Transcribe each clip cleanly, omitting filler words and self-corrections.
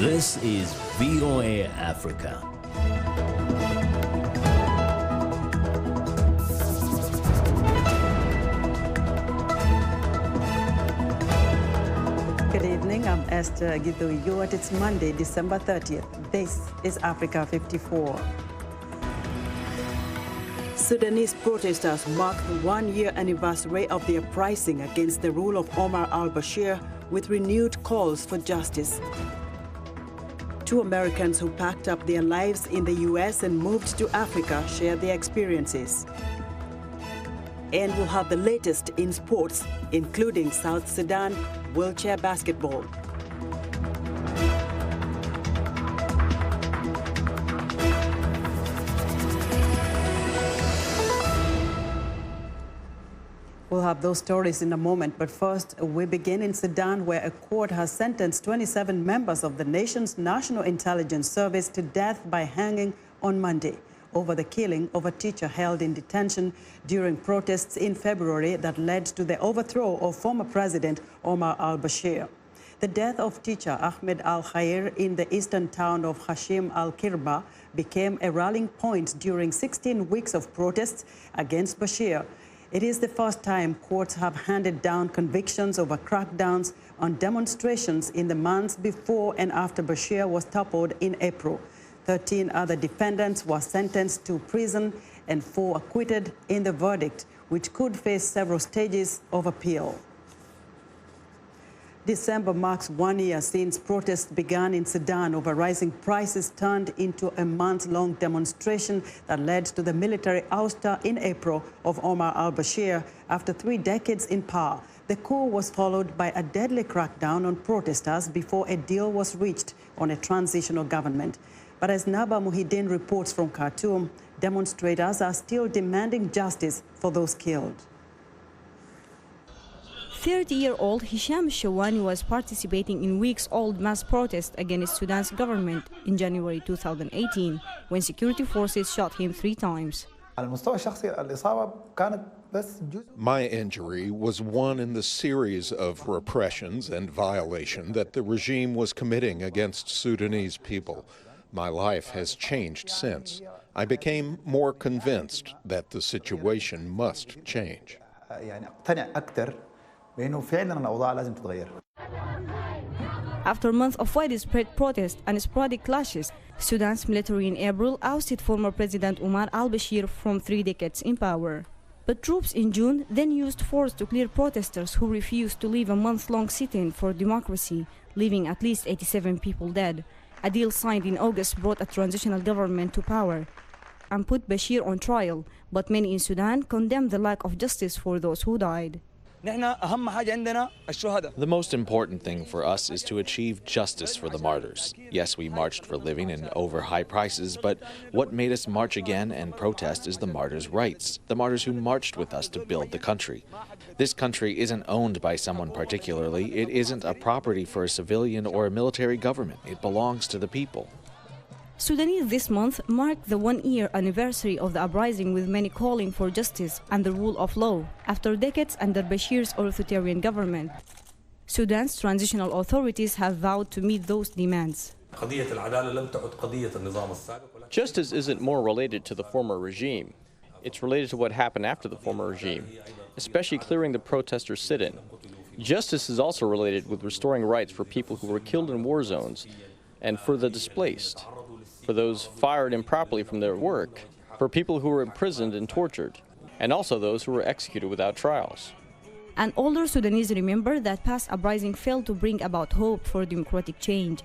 This is VOA Africa. Good evening, I'm Esther Githu-Ewart. It's Monday, December 30th. This is Africa 54. Sudanese protesters mark the one-year anniversary of the uprising against the rule of Omar al-Bashir with renewed calls for justice. Two Americans who packed up their lives in the U.S. and moved to Africa share their experiences. And we'll have the latest in sports, including South Sudan wheelchair basketball. We'll have those stories in a moment, but first we begin in Sudan, where a court has sentenced 27 members of the nation's National Intelligence Service to death by hanging on Monday over the killing of a teacher held in detention during protests in February that led to the overthrow of former President Omar al-Bashir. The death of teacher Ahmed al-Khair in the eastern town of Hashim al-Kirba became a rallying point during 16 weeks of protests against Bashir. It is the first time courts have handed down convictions over crackdowns on demonstrations in the months before and after Bashir was toppled in April. 13 other defendants were sentenced to prison and 4 acquitted in the verdict, which could face several stages of appeal. December marks 1 year since protests began in Sudan over rising prices turned into a month-long demonstration that led to the military ouster in April of Omar al-Bashir after 3 decades in power. The coup was followed by a deadly crackdown on protesters before a deal was reached on a transitional government. But as Naba Muhyiddin reports from Khartoum, demonstrators are still demanding justice for those killed. 30-year-old Hisham Shawani was participating in weeks-old mass protest against Sudan's government in January 2018 when security forces shot him 3 times. My injury was one in the series of repressions and violation that the regime was committing against Sudanese people. My life has changed since. I became more convinced that the situation must change. After months of widespread protest and sporadic clashes, Sudan's military in April ousted former President Omar al-Bashir from 3 decades in power. But troops in June then used force to clear protesters who refused to leave a month-long sit-in for democracy, leaving at least 87 people dead. A deal signed in August brought a transitional government to power and put Bashir on trial, but many in Sudan condemned the lack of justice for those who died. The most important thing for us is to achieve justice for the martyrs. Yes, we marched for living and over high prices, but what made us march again and protest is the martyrs' rights, the martyrs who marched with us to build the country. This country isn't owned by someone particularly. It isn't a property for a civilian or a military government. It belongs to the people. Sudanese this month marked the 1-year anniversary of the uprising, with many calling for justice and the rule of law after decades under Bashir's authoritarian government. Sudan's transitional authorities have vowed to meet those demands. Justice isn't more related to the former regime. It's related to what happened after the former regime, especially clearing the protesters' sit-in. Justice is also related with restoring rights for people who were killed in war zones and for the displaced, for those fired improperly from their work, for people who were imprisoned and tortured, and also those who were executed without trials. And older Sudanese remember that past uprising failed to bring about hope for democratic change.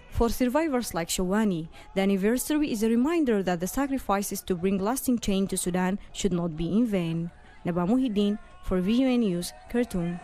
For survivors like Shawani, the anniversary is a reminder that the sacrifices to bring lasting change to Sudan should not be in vain. Naba Muhyiddin for VOA News, Khartoum.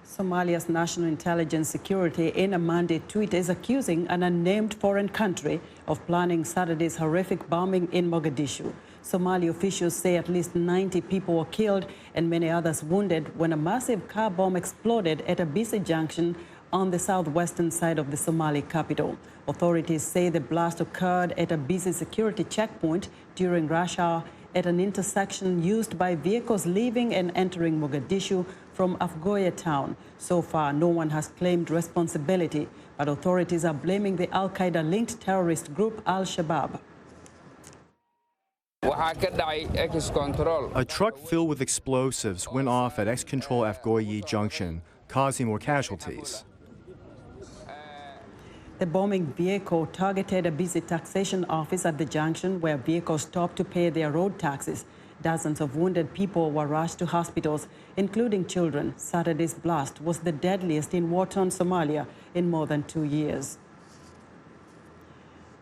Somalia's National Intelligence Security in a Monday tweet is accusing an unnamed foreign country of planning Saturday's horrific bombing in Mogadishu. Somali officials say at least 90 people were killed and many others wounded when a massive car bomb exploded at a busy junction on the southwestern side of the Somali capital. Authorities say the blast occurred at a busy security checkpoint during rush hour at an intersection used by vehicles leaving and entering Mogadishu from Afgoye town. So far, no one has claimed responsibility. but authorities are blaming the al-Qaeda-linked terrorist group Al-Shabaab. A truck filled with explosives went off at ex-control Afgoye junction, causing more casualties. The bombing vehicle targeted a busy taxation office at the junction where vehicles stopped to pay their road taxes. Dozens of wounded people were rushed to hospitals, including children. Saturday's blast was the deadliest in war-torn Somalia in more than 2 years.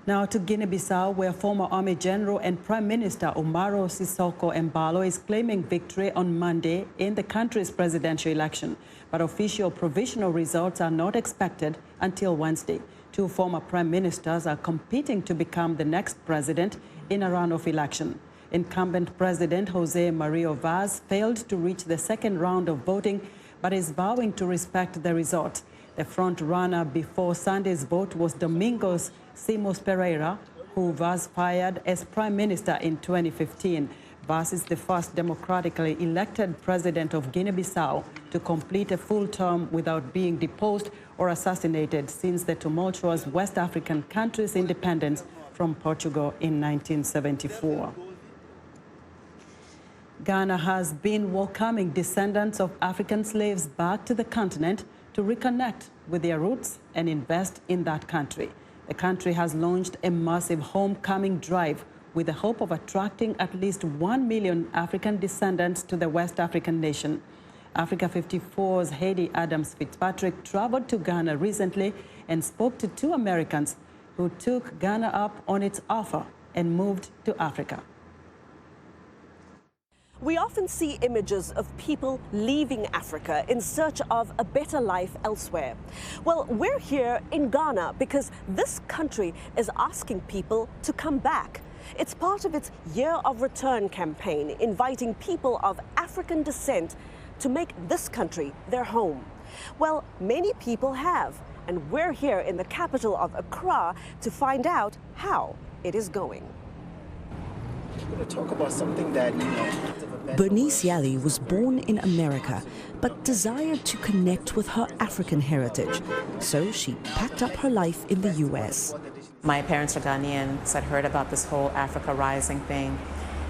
Now to Guinea-Bissau, where former Army General and Prime Minister Umaro Cissoko Embalo is claiming victory on Monday in the country's presidential election. But official provisional results are not expected until Wednesday. Two former prime ministers are competing to become the next president in a runoff election. Incumbent President Jose Mario Vaz failed to reach the second round of voting, but is vowing to respect the result. The front runner before Sunday's vote was Domingos Simões Pereira, who Vaz fired as prime minister in 2015. Vaz is the first democratically elected president of Guinea-Bissau to complete a full term without being deposed or assassinated since the tumultuous West African country's independence from Portugal in 1974. Ghana has been welcoming descendants of African slaves back to the continent to reconnect with their roots and invest in that country. The country has launched a massive homecoming drive with the hope of attracting at least 1 million African descendants to the West African nation. Africa 54's Heidi Adams Fitzpatrick traveled to Ghana recently and spoke to two Americans who took Ghana up on its offer and moved to Africa. We often see images of people leaving Africa in search of a better life elsewhere. Well, we're here in Ghana because this country is asking people to come back. It's part of its Year of Return campaign, inviting people of African descent to make this country their home. Well, many people have, and we're here in the capital of Accra to find out how it is going. We're going to talk about something that, Bernice Yali was born in America, but desired to connect with her African heritage. So she packed up her life in the U.S. My parents are Ghanaian, so I'd heard about this whole Africa Rising thing,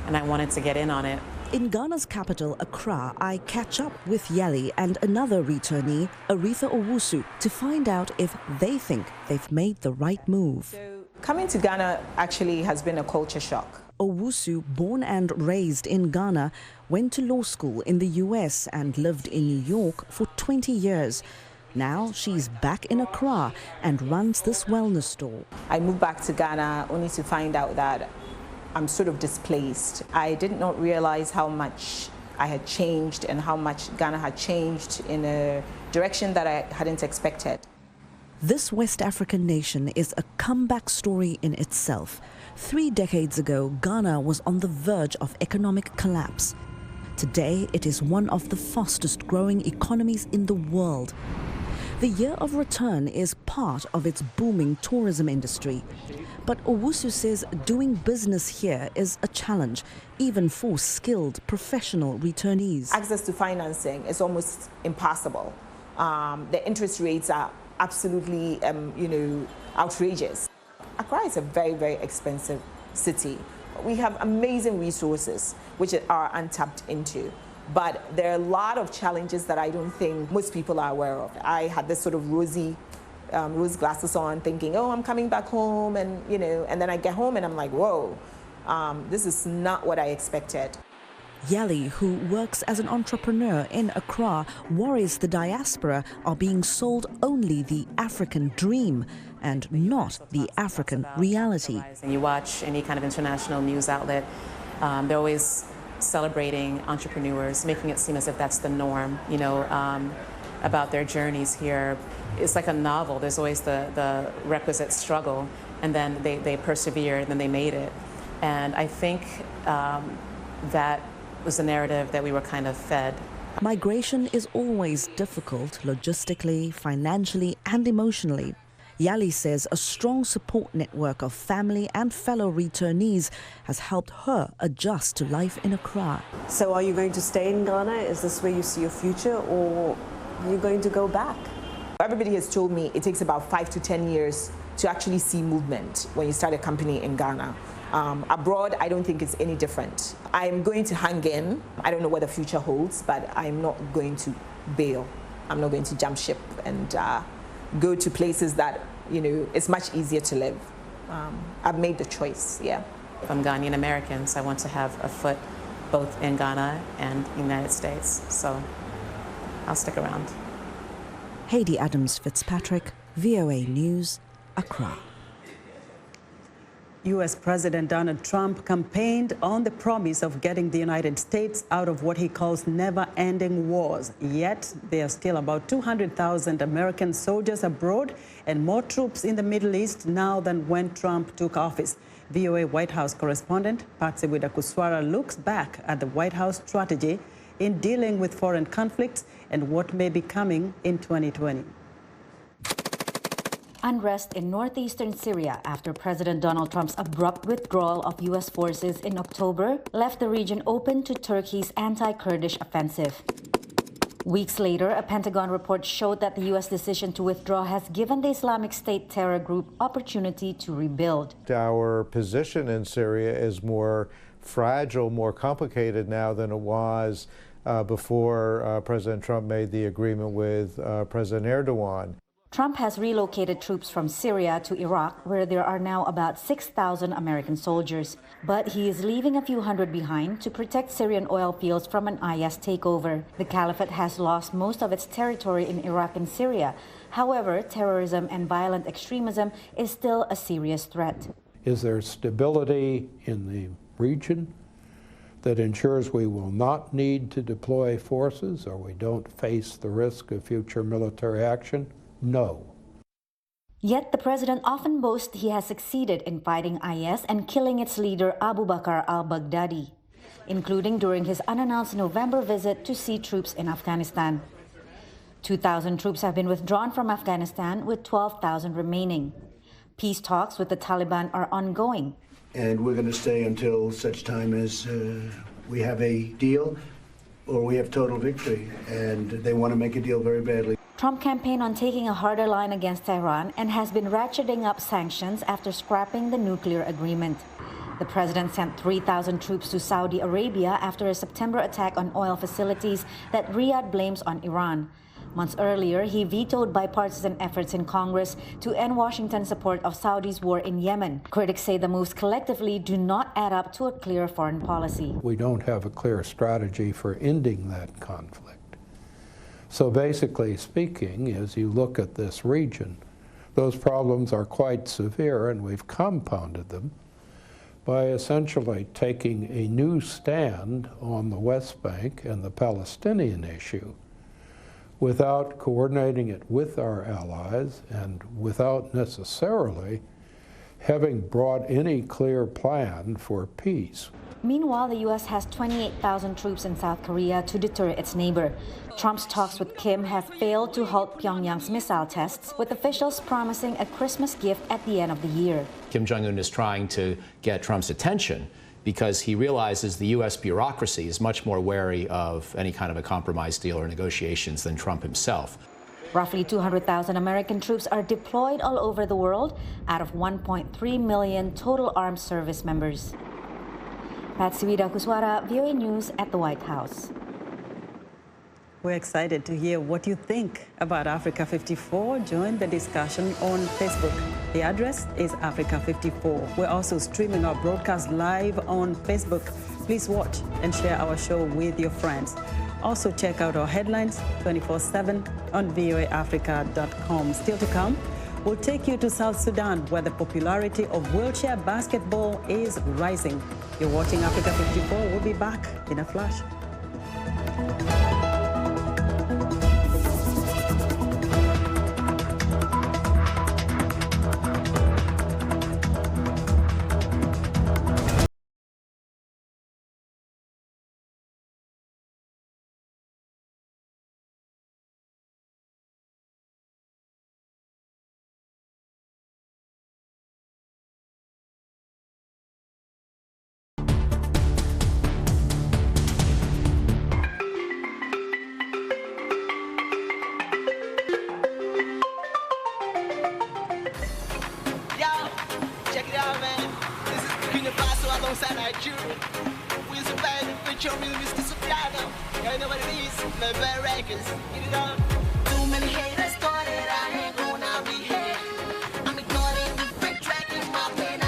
and I wanted to get in on it. In Ghana's capital, Accra, I catch up with Yali and another returnee, Aretha Owusu, to find out if they think they've made the right move. So coming to Ghana actually has been a culture shock. Owusu, born and raised in Ghana, went to law school in the US and lived in New York for 20 years. Now she's back in Accra and runs this wellness store. I moved back to Ghana only to find out that I'm sort of displaced. I did not realize how much I had changed and how much Ghana had changed in a direction that I hadn't expected. This West African nation is a comeback story in itself. 3 decades ago, Ghana was on the verge of economic collapse. Today, it is one of the fastest growing economies in the world. The Year of Return is part of its booming tourism industry. But Owusu says doing business here is a challenge, even for skilled professional returnees. Access to financing is almost impossible. The interest rates are absolutely, outrageous. Accra is a very, very expensive city. We have amazing resources which are untapped into, but there are a lot of challenges that I don't think most people are aware of. I had this sort of rose glasses on, thinking, oh, I'm coming back home, and and then I get home and I'm like, whoa, this is not what I expected. Yali, who works as an entrepreneur in Accra, worries the diaspora are being sold only the African dream and not the African reality. And you watch any kind of international news outlet, they're always celebrating entrepreneurs, making it seem as if that's the norm, about their journeys here. It's like a novel. There's always the requisite struggle, and then they persevered, and then they made it. And I think that was the narrative that we were kind of fed. Migration is always difficult logistically, financially, and emotionally. Yali says a strong support network of family and fellow returnees has helped her adjust to life in Accra. So are you going to stay in Ghana? Is this where you see your future, or are you going to go back? Everybody has told me it takes about 5 to 10 years to actually see movement when you start a company in Ghana. Abroad, I don't think it's any different. I'm going to hang in. I don't know what the future holds, but I'm not going to bail. I'm not going to jump ship and go to places that, it's much easier to live. I've made the choice, yeah. I'm Ghanaian American, so I want to have a foot both in Ghana and the United States, so I'll stick around. Haiti Adams Fitzpatrick, VOA News, Accra. U.S. President Donald Trump campaigned on the promise of getting the United States out of what he calls never-ending wars. Yet, there are still about 200,000 American soldiers abroad and more troops in the Middle East now than when Trump took office. VOA White House correspondent Patsy Widakuswara looks back at the White House strategy in dealing with foreign conflicts and what may be coming in 2020. Unrest in northeastern Syria after President Donald Trump's abrupt withdrawal of U.S. forces in October left the region open to Turkey's anti-Kurdish offensive. Weeks later, a Pentagon report showed that the U.S. decision to withdraw has given the Islamic State terror group opportunity to rebuild. Our position in Syria is more fragile, more complicated now than it was before President Trump made the agreement with President Erdogan. Trump has relocated troops from Syria to Iraq, where there are now about 6,000 American soldiers. But he is leaving a few hundred behind to protect Syrian oil fields from an IS takeover. The caliphate has lost most of its territory in Iraq and Syria. However, terrorism and violent extremism is still a serious threat. Is there stability in the region that ensures we will not need to deploy forces or we don't face the risk of future military action? No. Yet the president often boasts he has succeeded in fighting IS and killing its leader Abu Bakr al-Baghdadi, including during his unannounced November visit to see troops in Afghanistan. 2,000 troops have been withdrawn from Afghanistan, with 12,000 remaining. Peace talks with the Taliban are ongoing. And we're going to stay until such time as we have a deal or we have total victory. And they want to make a deal very badly. Trump campaigned on taking a harder line against Iran and has been ratcheting up sanctions after scrapping the nuclear agreement. The president sent 3,000 troops to Saudi Arabia after a September attack on oil facilities that Riyadh blames on Iran. Months earlier, he vetoed bipartisan efforts in Congress to end Washington's support of Saudi's war in Yemen. Critics say the moves collectively do not add up to a clear foreign policy. We don't have a clear strategy for ending that conflict. So basically speaking, as you look at this region, those problems are quite severe, and we've compounded them by essentially taking a new stand on the West Bank and the Palestinian issue without coordinating it with our allies and without necessarily having brought any clear plan for peace. Meanwhile, the U.S. has 28,000 troops in South Korea to deter its neighbor. Trump's talks with Kim have failed to halt Pyongyang's missile tests, with officials promising a Christmas gift at the end of the year. Kim Jong-un is trying to get Trump's attention because he realizes the U.S. bureaucracy is much more wary of any kind of a compromise deal or negotiations than Trump himself. Roughly 200,000 American troops are deployed all over the world out of 1.3 million total armed service members. Patsy Widakuswara, VOA News at the White House. We're excited to hear what you think about Africa 54. Join the discussion on Facebook. The address is Africa 54. We're also streaming our broadcast live on Facebook. Please watch and share our show with your friends. Also check out our headlines 24/7 on voaafrica.com. Still to come, we'll take you to South Sudan, where the popularity of wheelchair basketball is rising. You're watching Africa 54. We'll be back in a flash. Too many haters thought that I ain't gonna be here. I'm ignoring the fake track in my pen.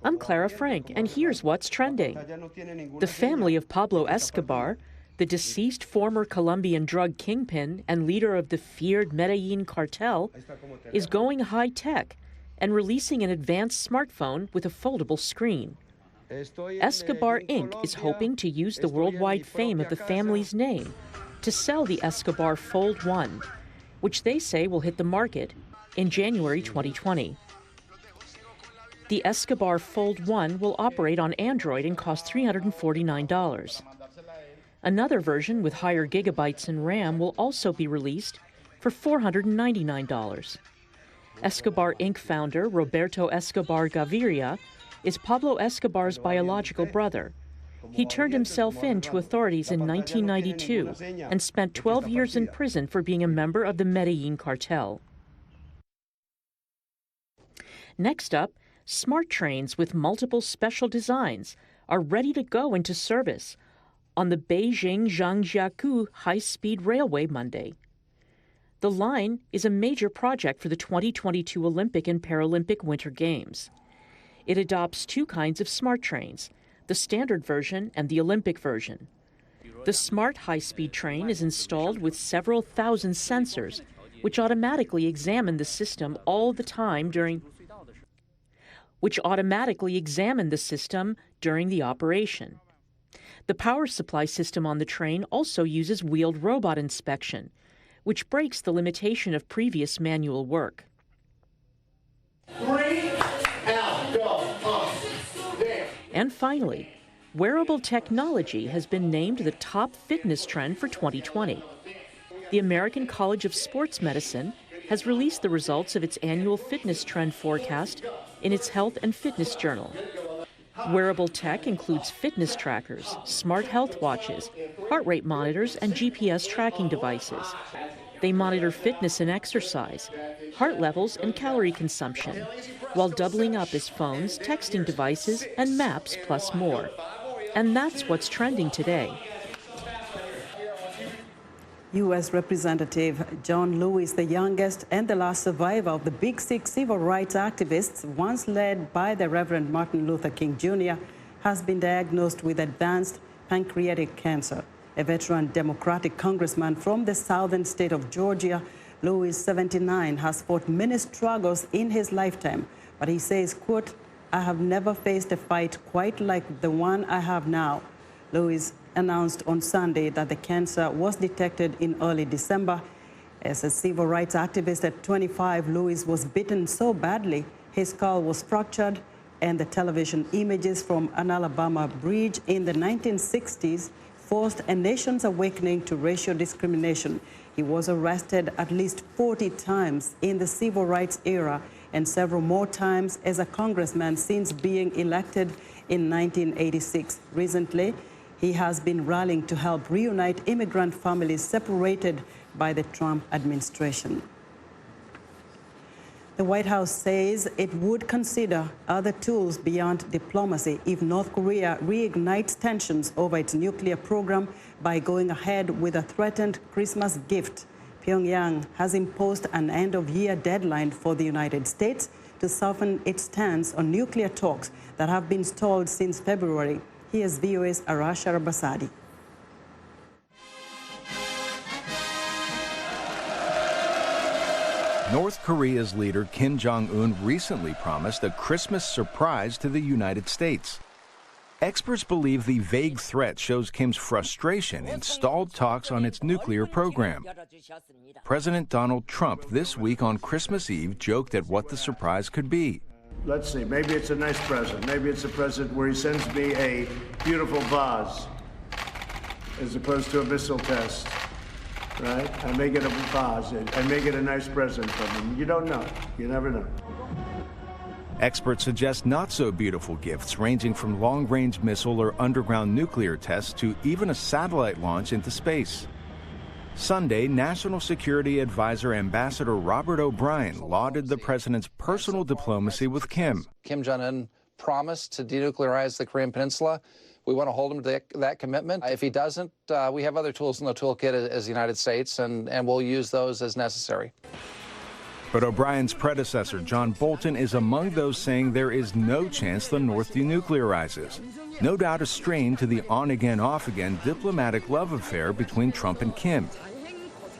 I'm Clara Frank, and here's what's trending. The family of Pablo Escobar, the deceased former Colombian drug kingpin and leader of the feared Medellin cartel, is going high-tech and releasing an advanced smartphone with a foldable screen. Escobar Inc. is hoping to use the worldwide fame of the family's name to sell the Escobar Fold 1, which they say will hit the market in January 2020. The Escobar Fold 1 will operate on Android and cost $349. Another version with higher gigabytes and RAM will also be released for $499. Escobar Inc. founder Roberto Escobar Gaviria is Pablo Escobar's biological brother. He turned himself in to authorities in 1992 and spent 12 years in prison for being a member of the Medellin cartel. Next up, smart trains with multiple special designs are ready to go into service on the Beijing-Zhangjiakou high-speed railway Monday. The line is a major project for the 2022 Olympic and Paralympic Winter Games. It adopts two kinds of smart trains, the standard version and the Olympic version. The smart high-speed train is installed with several thousand sensors, which automatically examine the system all the time during the operation. The power supply system on the train also uses wheeled robot inspection, which breaks the limitation of previous manual work. 3, out, go, up, there. And finally, wearable technology has been named the top fitness trend for 2020. The American College of Sports Medicine has released the results of its annual fitness trend forecast in its Health and Fitness Journal. Wearable tech includes fitness trackers, smart health watches, heart rate monitors, and GPS tracking devices. They monitor fitness and exercise, heart levels, and calorie consumption, while doubling up as phones, texting devices, and maps, plus more. And that's what's trending today. U.S. Representative John Lewis, the youngest and the last survivor of the Big Six civil rights activists, once led by the Reverend Martin Luther King Jr., has been diagnosed with advanced pancreatic cancer. A veteran Democratic congressman from the southern state of Georgia, Lewis, 79, has fought many struggles in his lifetime, but he says, quote, "I have never faced a fight quite like the one I have now." Lewis announced on Sunday that the cancer was detected in early December. As a civil rights activist at 25, Lewis was beaten so badly his skull was fractured, and the television images from an Alabama bridge in the 1960s forced a nation's awakening to racial discrimination. He was arrested at least 40 times in the civil rights era and several more times as a congressman since being elected in 1986. Recently, he has been rallying to help reunite immigrant families separated by the Trump administration. The White House says it would consider other tools beyond diplomacy if North Korea reignites tensions over its nuclear program by going ahead with a threatened Christmas gift. Pyongyang has imposed an end-of-year deadline for the United States to soften its stance on nuclear talks that have been stalled since February. Here's VOA's Arash Arabasadi. North Korea's leader Kim Jong-un recently promised a Christmas surprise to the United States. Experts believe the vague threat shows Kim's frustration in stalled talks on its nuclear program. President Donald Trump this week on Christmas Eve joked at what the surprise could be. Let's see, maybe it's a nice present. Maybe it's a present where he sends me a beautiful vase as opposed to a missile test, right? I may get a vase. I may get a nice present from him. You don't know. You never know. Experts suggest not-so-beautiful gifts ranging from long-range missile or underground nuclear tests to even a satellite launch into space. Sunday, National Security Advisor Ambassador Robert O'Brien lauded the president's personal diplomacy with Kim. Kim Jong-un promised to denuclearize the Korean Peninsula. We want to hold him to that commitment. If he doesn't, we have other tools in the toolkit as the United States, and we'll use those as necessary. But O'Brien's predecessor, John Bolton, is among those saying there is no chance the North denuclearizes. No doubt a strain to the on-again, off-again diplomatic love affair between Trump and Kim.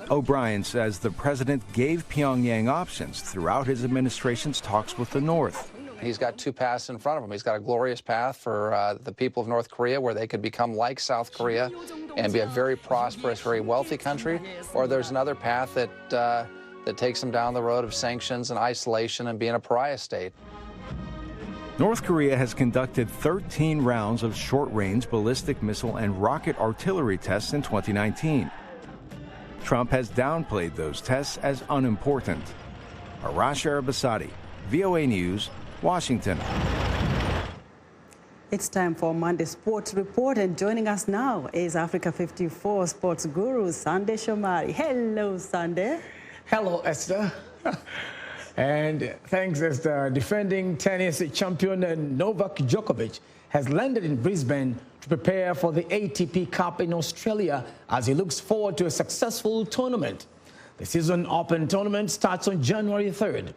O'Brien says the president gave Pyongyang options throughout his administration's talks with the North. He's got two paths in front of him. He's got a glorious path for the people of North Korea, where they could become like South Korea and be a very prosperous, very wealthy country. Or there's another path that takes them down the road of sanctions and isolation and being a pariah state. North Korea has conducted 13 rounds of short-range ballistic missile and rocket artillery tests in 2019. Trump has downplayed those tests as unimportant. Arash Arabasadi, VOA News, Washington. It's time for Monday Sports Report, and joining us now is Africa 54 sports guru Sunday Shomari. Hello, Sunday. Hello, Esther. And thanks, Esther. Defending tennis champion Novak Djokovic has landed in Brisbane to prepare for the ATP Cup in Australia as he looks forward to a successful tournament. The season open tournament starts on January 3rd.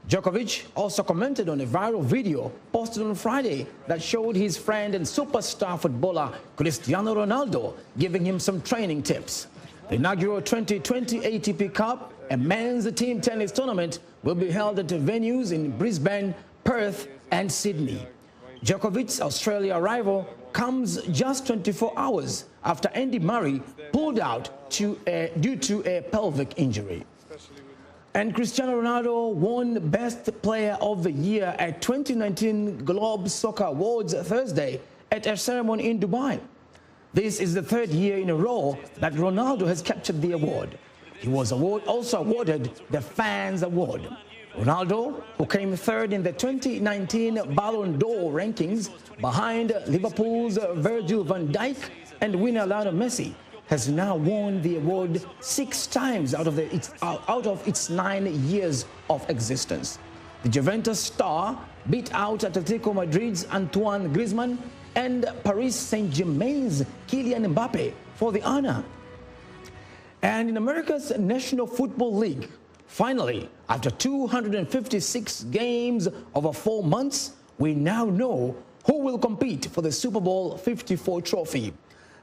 Djokovic also commented on a viral video posted on Friday that showed his friend and superstar footballer Cristiano Ronaldo giving him some training tips. The inaugural 2020 ATP Cup, a men's team tennis tournament, will be held at venues in Brisbane, Perth, and Sydney. Djokovic's Australia arrival comes just 24 hours after Andy Murray pulled out due to a pelvic injury. And Cristiano Ronaldo won Best Player of the Year at 2019 Globe Soccer Awards Thursday at a ceremony in Dubai. This is the third year in a row that Ronaldo has captured the award. He was also awarded the Fans Award. Ronaldo, who came third in the 2019 Ballon d'Or rankings behind Liverpool's Virgil van Dijk and winner Lionel Messi, has now won the award 6 times out of its 9 years of existence. The Juventus star beat out Atletico Madrid's Antoine Griezmann and Paris Saint-Germain's Kylian Mbappe for the honor. And in America's National Football League, finally, after 256 games over 4 months, we now know who will compete for the Super Bowl 54 trophy.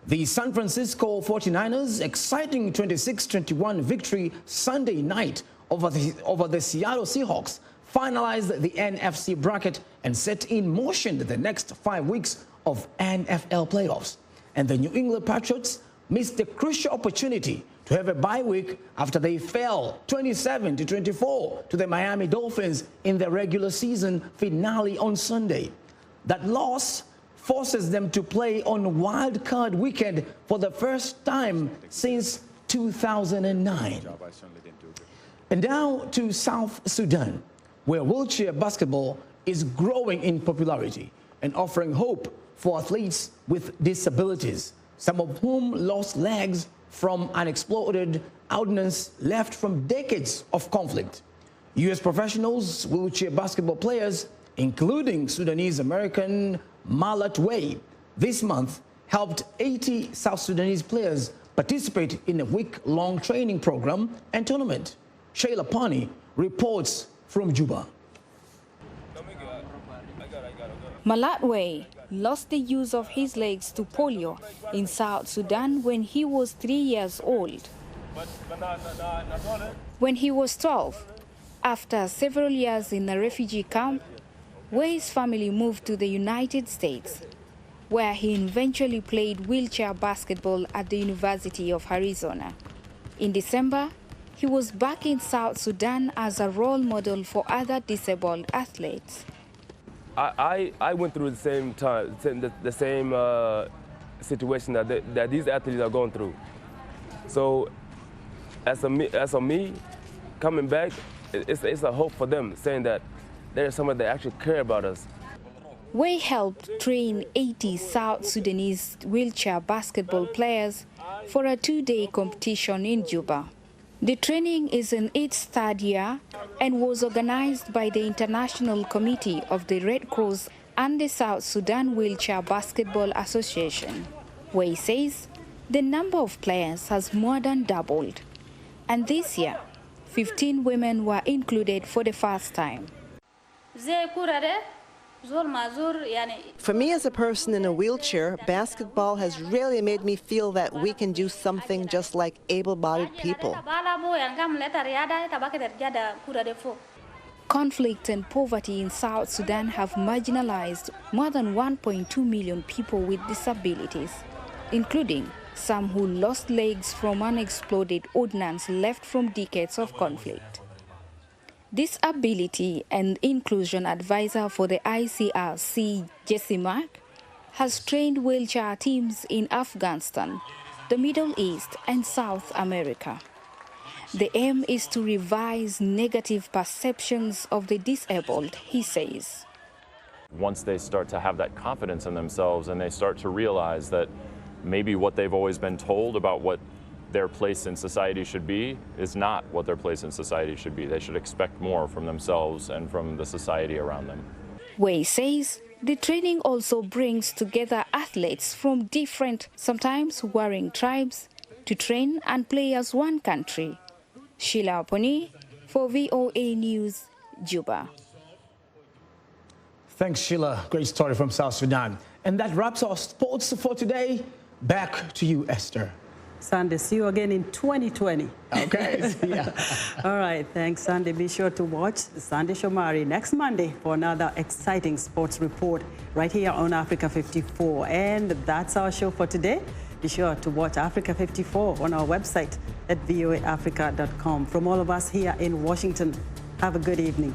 The San Francisco 49ers' exciting 26-21 victory Sunday night over the Seattle Seahawks finalized the NFC bracket and set in motion the next 5 weeks of NFL playoffs. And the New England Patriots missed the crucial opportunity to have a bye week after they fell 27-24 to the Miami Dolphins in the regular season finale on Sunday. That loss forces them to play on Wild Card Weekend for the first time since 2009. And now to South Sudan, where wheelchair basketball is growing in popularity and offering hope for athletes with disabilities, some of whom lost legs from unexploded ordnance left from decades of conflict. U.S. professionals, wheelchair basketball players, including Sudanese American Malat Way, this month helped 80 South Sudanese players participate in a week-long training program and tournament. Shayla Pani reports from Juba. Malatwe lost the use of his legs to polio in South Sudan when he was 3 years old. When he was 12, after several years in a refugee camp, where his family moved to the United States. where he eventually played wheelchair basketball at the University of Arizona. In December, he was back in South Sudan as a role model for other disabled athletes. I went through the same time, the same situation that these athletes are going through. So, as a me coming back, it's a hope for them, saying that there's someone that actually care about us. Wei helped train 80 South Sudanese wheelchair basketball players for a two-day competition in Juba. The training is in its third year and was organized by the International Committee of the Red Cross and the South Sudan Wheelchair Basketball Association. Wei says the number of players has more than doubled, and this year, 15 women were included for the first time. For me as a person in a wheelchair, basketball has really made me feel that we can do something just like able-bodied people. Conflict and poverty in South Sudan have marginalized more than 1.2 million people with disabilities, including some who lost legs from unexploded ordnance left from decades of conflict. Disability and Inclusion Advisor for the ICRC, Jesse Mark, has trained wheelchair teams in Afghanistan, the Middle East, and South America. The aim is to revise negative perceptions of the disabled, he says. Once they start to have that confidence in themselves and they start to realize that maybe what they've always been told about what their place in society should be is not what their place in society should be. They should expect more from themselves and from the society around them. Wei says the training also brings together athletes from different, sometimes warring tribes to train and play as one country. Sheila Poni for VOA News, Juba. Thanks, Sheila. Great story from South Sudan. And that wraps our sports for today. Back to you, Esther. Sandy, see you again in 2020. Okay. Yeah. All right. Thanks, Sandy. Be sure to watch Sandy Shomari next Monday for another exciting sports report right here on Africa 54. And that's our show for today. Be sure to watch Africa 54 on our website at voaafrica.com. From all of us here in Washington, have a good evening.